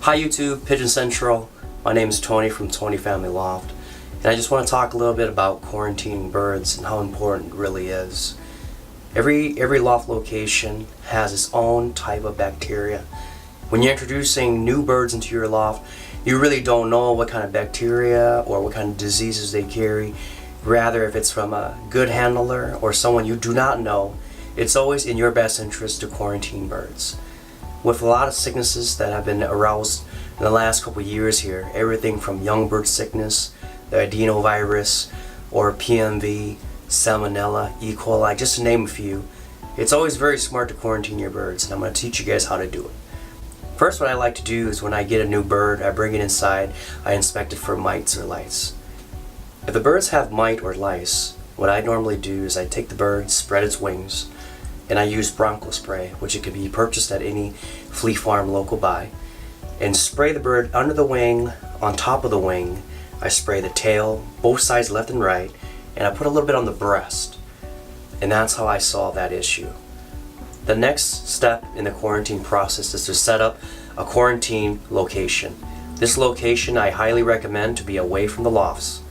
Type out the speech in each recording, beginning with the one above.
Hi YouTube, Pigeon Central. My name is Tony from Tony Family Loft, and I just want to talk a little bit about quarantining birds and how important it really is. Every loft location has its own type of bacteria. When you're introducing new birds into your loft, you really don't know what kind of bacteria or what kind of diseases they carry. Rather, if it's from a good handler or someone you do not know, it's always in your best interest to quarantine birds. With a lot of sicknesses that have been aroused in the last couple of years here, everything from young bird sickness, the adenovirus, or PMV, Salmonella, E. coli, just to name a few, it's always very smart to quarantine your birds, and I'm going to teach you guys how to do it. First, what I like to do is when I get a new bird, I bring it inside, I inspect it for mites or lice. If the birds have mite or lice, what I normally do is I take the bird, spread its wings, and I use Bronco spray, which it can be purchased at any flea farm local by, and spray the bird under the wing, on top of the wing. I spray the tail, both sides left and right, and I put a little bit on the breast, and that's how I solve that issue. The next step in the quarantine process is to set up a quarantine location. This location I highly recommend to be away from the lofts.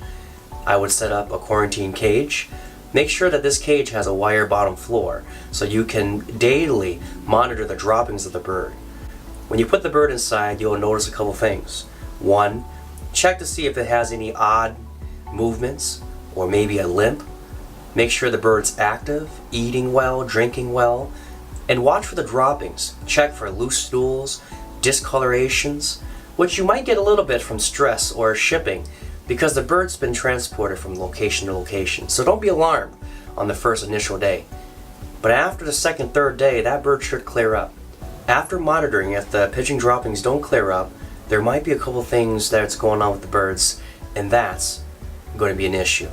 I would set up a quarantine cage. Make sure that this cage has a wire bottom floor so you can daily monitor the droppings of the bird. When you put the bird inside, you'll notice a couple things. One, check to see if it has any odd movements or maybe a limp. Make sure the bird's active, eating well, drinking well, and watch for the droppings. Check for loose stools, discolorations, which you might get a little bit from stress or shipping, because the bird's been transported from location to location. So don't be alarmed on the first initial day. But after the second, third day, that bird should clear up. After monitoring, if the pigeon droppings don't clear up, there might be a couple things that's going on with the birds, and that's going to be an issue.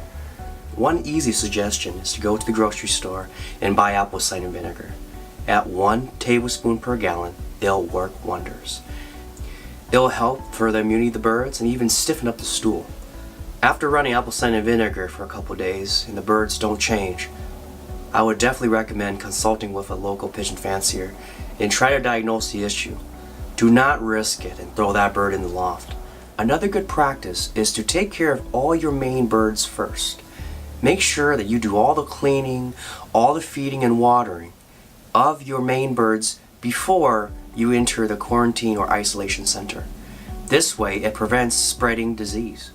One easy suggestion is to go to the grocery store and buy apple cider vinegar. At 1 tablespoon per gallon, it'll work wonders. It'll help for the immunity of the birds and even stiffen up the stool. After running apple cider vinegar for a couple days and the birds don't change, I would definitely recommend consulting with a local pigeon fancier and try to diagnose the issue. Do not risk it and throw that bird in the loft. Another good practice is to take care of all your main birds first. Make sure that you do all the cleaning, all the feeding and watering of your main birds before you enter the quarantine or isolation center. This way it prevents spreading disease.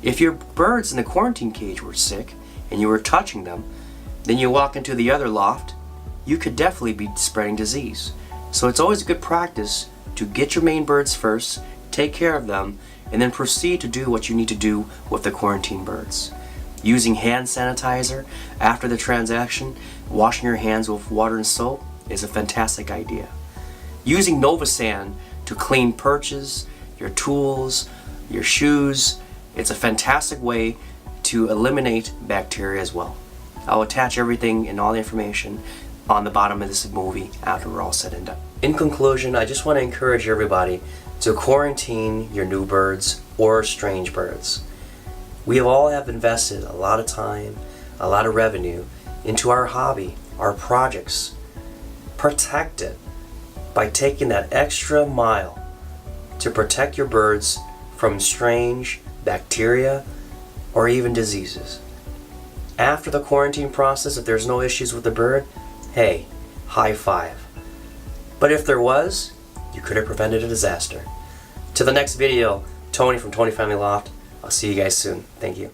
If your birds in the quarantine cage were sick and you were touching them, then you walk into the other loft, you could definitely be spreading disease. So it's always a good practice to get your main birds first, take care of them, and then proceed to do what you need to do with the quarantine birds. Using hand sanitizer after the transaction, washing your hands with water and soap is a fantastic idea. Using Novasan to clean perches, your tools, your shoes, it's a fantastic way to eliminate bacteria as well. I'll attach everything and all the information on the bottom of this movie after we're all said and done. In conclusion, I just want to encourage everybody to quarantine your new birds or strange birds. We all have invested a lot of time, a lot of revenue into our hobby, our projects. Protect it by taking that extra mile to protect your birds from strange bacteria or even diseases. After the quarantine process, if there's no issues with the bird, hey, high five. But if there was, you could have prevented a disaster. To the next video, Tony from Tony Family Loft. I'll see you guys soon. Thank you.